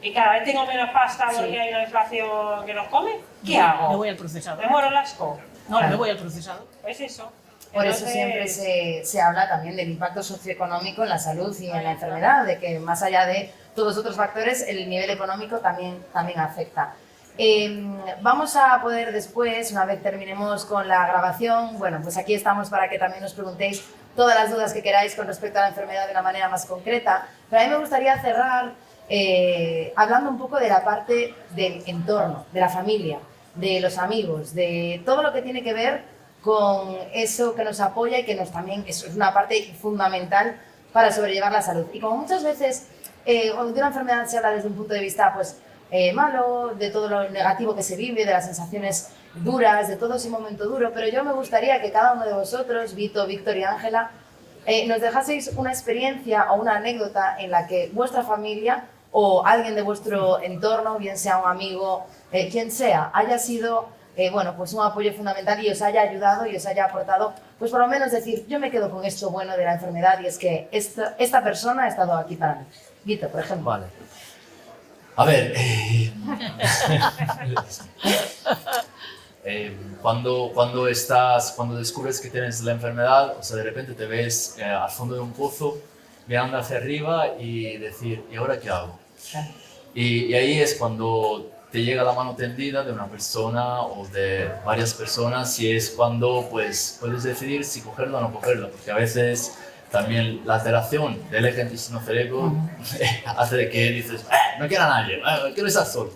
y cada vez tengo menos pasta porque hay una inflación que nos come, ¿qué hago? Me voy al procesado. ¿Me muero el asco? No, me voy al procesado. Pues eso. Por eso Entonces, siempre se habla también del impacto socioeconómico en la salud y en la enfermedad, de que más allá de todos los otros factores, el nivel económico también afecta. Vamos a poder después, una vez terminemos con la grabación, bueno, pues aquí estamos para que también nos preguntéis todas las dudas que queráis con respecto a la enfermedad de una manera más concreta, pero a mí me gustaría cerrar hablando un poco de la parte del entorno, de la familia, de los amigos, de todo lo que tiene que ver con eso que nos apoya y que también eso es una parte fundamental para sobrellevar la salud. Y como muchas veces cuando de una enfermedad se habla desde un punto de vista pues, malo, de todo lo negativo que se vive, de las sensaciones duras, de todo ese momento duro, pero yo me gustaría que cada uno de vosotros, Vito, Víctor y Ángela, nos dejaseis una experiencia o una anécdota en la que vuestra familia o alguien de vuestro entorno, bien sea un amigo, quien sea, haya sido bueno, pues un apoyo fundamental y os haya ayudado y os haya aportado, pues por lo menos decir, yo me quedo con esto bueno de la enfermedad y es que esta persona ha estado aquí para mí. Vito, por ejemplo. Vale. A ver, cuando descubres que tienes la enfermedad, o sea, de repente te ves al fondo de un pozo, mirando hacia arriba y decir, ¿y ahora qué hago? Y ahí es cuando te llega la mano tendida de una persona o de varias personas y es cuando pues, puedes decidir si cogerlo o no cogerlo, porque a veces también la alteración del eje intestino-cerebro hace de que dices, no quiero a nadie, quiero estar solo.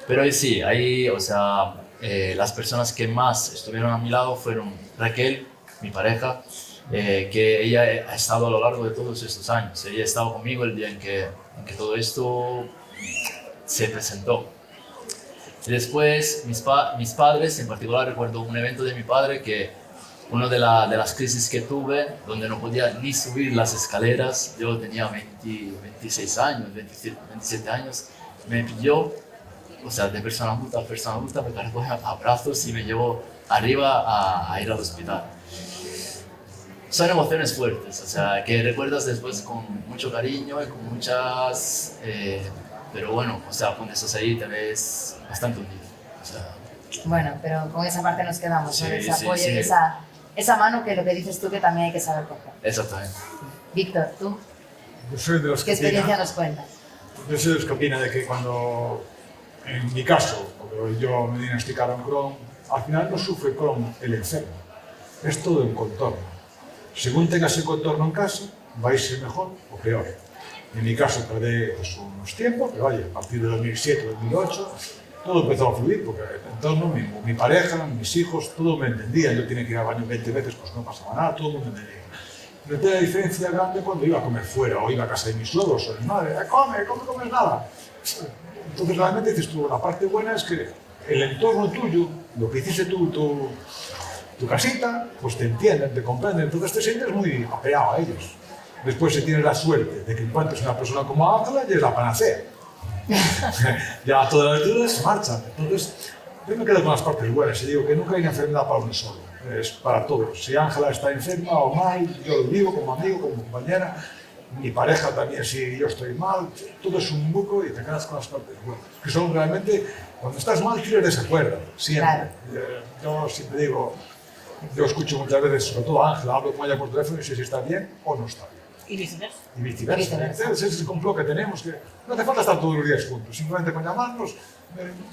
Pero sí, ahí, o sea, las personas que más estuvieron a mi lado fueron Raquel, mi pareja, que ella ha estado a lo largo de todos estos años. Ella ha estado conmigo el día en que todo esto se presentó. Y después, mis padres, en particular recuerdo un evento de mi padre que una de las crisis que tuve, donde no podía ni subir las escaleras, yo tenía 26 años, 27 años, me pilló, o sea, de persona adulta, me cargó a brazos y me llevó arriba a ir al hospital. Son emociones fuertes, o sea, que recuerdas después con mucho cariño y con muchas... pero bueno, o sea, cuando estás ahí te ves bastante hundido. O sea, bueno, pero con esa parte nos quedamos, sí, ¿no? Ese apoyo sí. y esa mano que lo que dices tú que también hay que saber coger. exactamente. Víctor, ¿tú? Yo soy de los ¿Qué que experiencia opina, nos cuentas? yo soy de los que opina de que cuando, en mi caso, cuando yo me diagnosticaron Crohn, al final no sufre Crohn el enfermo, es todo el contorno. Según tengas el contorno en casa, va a irse mejor o peor. En mi caso tardé pues, unos tiempos, pero oye, a partir de 2007, 2008, todo empezó a fluir, porque el entorno, mi pareja, mis hijos, todo me entendía. Yo tenía que ir al baño 20 veces, pues no pasaba nada, todo el mundo me entendía. Noté la diferencia grande cuando iba a comer fuera, o iba a casa de mis suegros o de mi madre, comes nada. Entonces realmente dices tú, la parte buena es que el entorno tuyo, lo que hiciste tu casita, pues te entienden, te comprenden, entonces te sientes muy apeado a ellos. Después si tienes la suerte de que encuentres una persona como Ángela, ya es la panacea. Ya todas las dudas se marchan. Entonces, yo me quedo con las partes buenas y digo que nunca hay una enfermedad para uno solo, es para todos. Si Ángela está enferma o mal, yo lo digo como amigo, como compañera, mi pareja también, si yo estoy mal, todo es un buco y te quedas con las partes buenas. Que son realmente, cuando estás mal, tienes de esa cuerda, siempre. Claro. Yo siempre digo, yo escucho muchas veces, sobre todo a Ángela, hablo con ella por teléfono y sé si está bien o no está bien. Y viceversa. Y viceversa. Ese es el complot que tenemos, que no hace falta estar todos los días juntos, simplemente con llamarnos,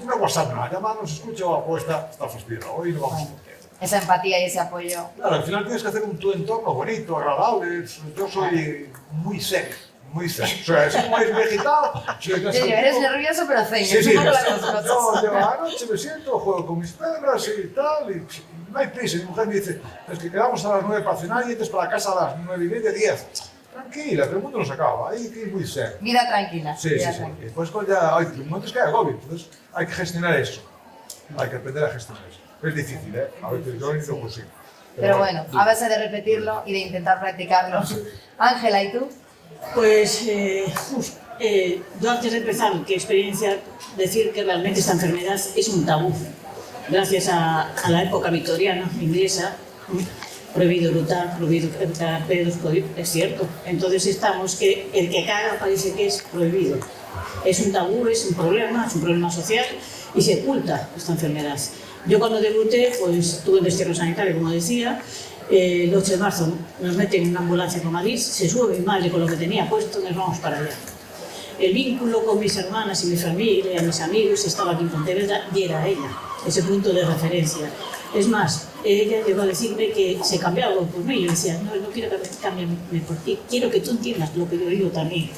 una WhatsApp, nada, llamarnos, escucho, está fastidiado, hoy no vamos a poder. Esa empatía y ese apoyo. Claro, al final tienes que hacer tu entorno bonito, agradable. Yo soy muy sec, muy sec. O sea, soy muy vegetado. Eres nervioso pero zen. Sí, sí, un poco las dos cosas. yo anoche me siento, juego con mis perras y tal, y no hay prisa. Mi mujer me dice, es que quedamos a las 9 para cenar y entras para casa a las 9:30, 10. Tranquila, que el mundo no se acaba, hay que ir muy serio. Vida tranquila. Sí, vida sí, sí. tranquila. Y pues ya hay momentos que hay agobio, entonces hay que gestionar eso. Hay que aprender a gestionar eso. Es difícil, ¿eh? A veces yo ni lo consigo. Pero bueno, a base de repetirlo y de intentar practicarlo. Ángela, ¿y tú? Pues yo antes de empezar, qué experiencia, decir que realmente esta enfermedad es un tabú. Gracias a la época victoriana, inglesa, prohibido lutar, prohibido entrar pedos, es cierto. Entonces estamos que el que caga parece que es prohibido. Es un tabú, es un problema social y se oculta esta enfermedad. Yo cuando debuté, pues tuve un destierro sanitario, como decía. El 8 de marzo nos meten en una ambulancia con Madrid, se sube mi madre con lo que tenía puesto y nos vamos para allá. El vínculo con mis hermanas y mi familia, mis amigos, estaba aquí en Pontevedra y era ella, ese punto de referencia. Es más, ella llegó a decirme que se cambiaba por mí. Yo decía, no quiero que cambien por ti, quiero que tú entiendas lo que yo digo también.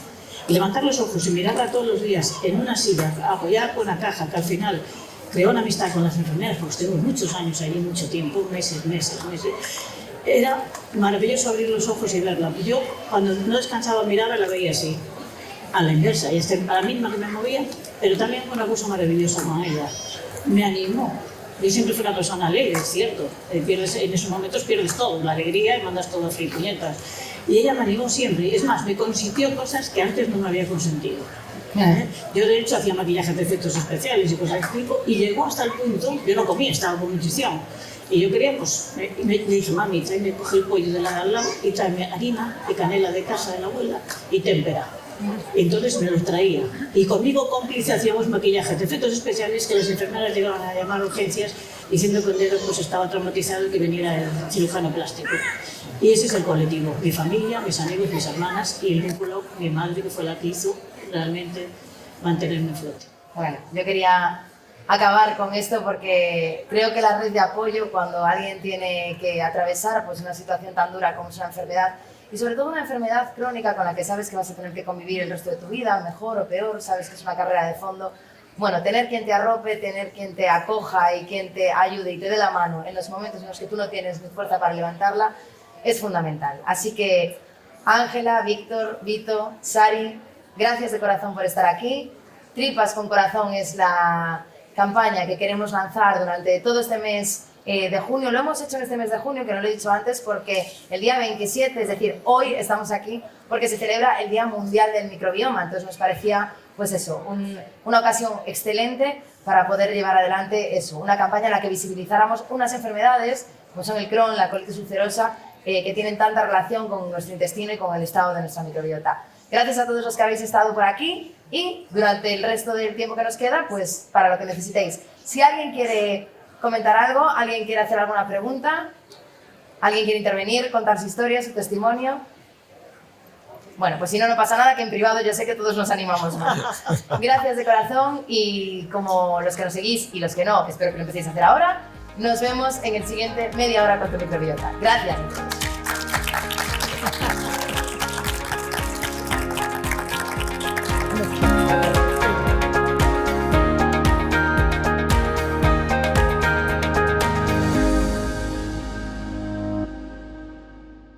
Y levantar los ojos y mirarla todos los días en una silla, apoyar con una caja, que al final creó una amistad con las enfermeras, porque tengo muchos años allí, mucho tiempo, meses. Era maravilloso abrir los ojos y verla. Yo, cuando no descansaba, miraba y la veía así, a la inversa, y a la misma que me movía, pero también una cosa maravillosa con ella. Me animó, Yo siempre fui una persona alegre, es cierto. Pierdes, en esos momentos pierdes todo, la alegría y mandas todo a freír puñetas. Y ella me animó siempre. Es más, me consintió cosas que antes no me había consentido. Yo de hecho hacía maquillaje de efectos especiales y cosas de este tipo, y llegó hasta el punto, yo no comía, estaba con nutrición. Y yo quería, pues, le dije, mami, tráeme, coge el pollo de la de al lado y tráeme harina y canela de casa de la abuela y témpera. Entonces me los traía. Y conmigo cómplice hacíamos maquillajes de efectos especiales que las enfermeras llegaban a llamar a urgencias diciendo que el dedo pues, estaba traumatizado y que viniera el cirujano plástico. Y ese es el colectivo, mi familia, mis amigos, mis hermanas y el vínculo, mi madre, que fue la que hizo realmente mantenerme en flote. Bueno, yo quería acabar con esto porque creo que la red de apoyo cuando alguien tiene que atravesar pues, una situación tan dura como es una enfermedad, y sobre todo una enfermedad crónica con la que sabes que vas a tener que convivir el resto de tu vida, mejor o peor, sabes que es una carrera de fondo. Bueno, tener quien te arrope, tener quien te acoja y quien te ayude y te dé la mano en los momentos en los que tú no tienes ni fuerza para levantarla, es fundamental. Así que Ángela, Víctor, Vito, Sari, gracias de corazón por estar aquí. Tripas con Corazón es la campaña que queremos lanzar durante todo este mes de junio. Lo hemos hecho en este mes de junio, que no lo he dicho antes, porque el día 27, es decir, hoy estamos aquí porque se celebra el Día Mundial del Microbioma. Entonces nos parecía, pues eso, una ocasión excelente para poder llevar adelante eso, una campaña en la que visibilizáramos unas enfermedades, como son el Crohn, la colitis ulcerosa, que tienen tanta relación con nuestro intestino y con el estado de nuestra microbiota. Gracias a todos los que habéis estado por aquí y durante el resto del tiempo que nos queda, pues para lo que necesitéis. Si alguien quiere comentar algo, alguien quiere hacer alguna pregunta, alguien quiere intervenir, contar su historia, su testimonio. Bueno, pues si no, no pasa nada, que en privado yo sé que todos nos animamos más. Gracias de corazón y como los que nos seguís y los que no, espero que lo empecéis a hacer ahora, nos vemos en el siguiente Media Hora con tu Microbiota. Gracias a todos.